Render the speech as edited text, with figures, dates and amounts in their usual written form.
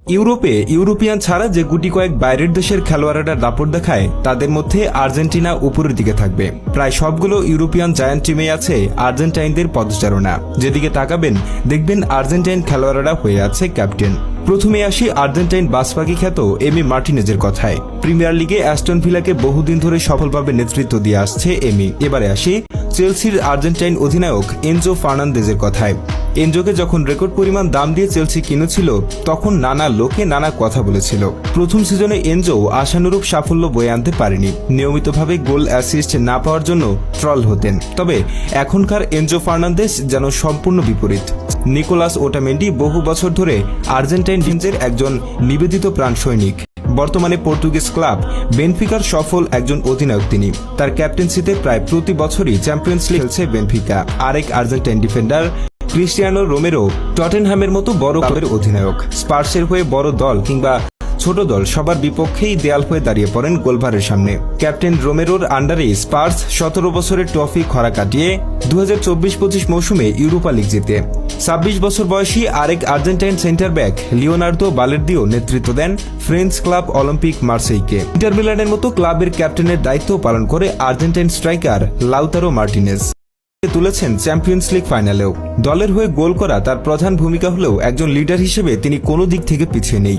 ইউরোপে ইউরোপিয়ান ছাড়া যে গুটি কয়েক বাইরের দেশের খেলোয়াড়েরা দাপট দেখায় তাদের মধ্যে আর্জেন্টিনা উপরের দিকে থাকবে। প্রায় সবগুলো ইউরোপিয়ান জায়ান্ট টিমে আছে আর্জেন্টাইনদের পদচারণা। যেদিকে তাকাবেন দেখবেন আর্জেন্টাইন খেলোয়াড়েরা হয়ে আছে ক্যাপ্টেন। প্রথমে আসি আর্জেন্টাইন বাসপাখি খ্যাত এমি মার্টিনেজের কথায়। প্রিমিয়ার লিগে অ্যাস্টন ভিলাকে বহুদিন ধরে সফলভাবে নেতৃত্ব দিয়ে আসছে এমি। এবারে আসি চেলসির আর্জেন্টাইন অধিনায়ক এনজো ফার্নান্দেজের কথায়। এনজোকে যখন রেকর্ড পরিমাণ দাম দিয়ে চেলসি কিনেছিল তখন নানা লোকে নানা কথা বলেছিল। প্রথম সিজনে এনজো আশানুরূপ সাফল্য বয়ে আনতে পারেনি। নিয়মিতভাবে গোল অ্যাসিস্ট না পাওয়ার জন্য ট্রল হতেন। তবে এখনকার এনজো ফার্নান্দেজ যেন সম্পূর্ণ বিপরীত। নিকোলাস ওটামেন্ডি বহু বছর ধরে আর্জেন্টাইন টিমের একজন নিবেদিত প্রাণ সৈনিক। বর্তমানে পর্তুগিজ ক্লাব বেনফিকার সফল একজন অধিনায়ক তিনি। তার ক্যাপ্টেন্সিতে প্রায় প্রতি বছরই চ্যাম্পিয়ন্স লিগ খেলছে বেনফিকা। আরেক আর্জেন্টাইন ডিফেন্ডার ক্রিস্টিয়ানো রোমেরো টটেনহ্যামের মতো বড় ক্লাবের অধিনায়ক। স্পার্সের হয়ে বড় দল কিংবা ছোট দল সবার বিপক্ষেই দেয়াল হয়ে দাঁড়িয়ে পড়েন গোলভারের সামনে। ক্যাপ্টেন রোমেরোর আন্ডারে স্পার্স 17 বছরের ট্রফি খরা কাটিয়ে 2024-25 মৌসুমে ইউরোপা লিগ জিতে। 26 বছর বয়সী আরেক আর্জেন্টাইন সেন্টার ব্যাক লিওনার্দো বালের্দিও নেতৃত্ব দেন ফ্রেঞ্চ ক্লাব অলিম্পিক মার্সেইকে। ইন্টার মিলানের মতো ক্লাবের ক্যাপ্টেনের দায়িত্ব পালন করে আর্জেন্টাইন স্ট্রাইকার লাউতারো মার্টিনেজ তুলেছেন চ্যাম্পিয়ন্স লিগ ফাইনালেও। দলের হয়ে গোল করা তার প্রধান ভূমিকা হলেও একজন লিডার হিসেবে তিনি কোনো দিক থেকে পিছিয়ে নেই।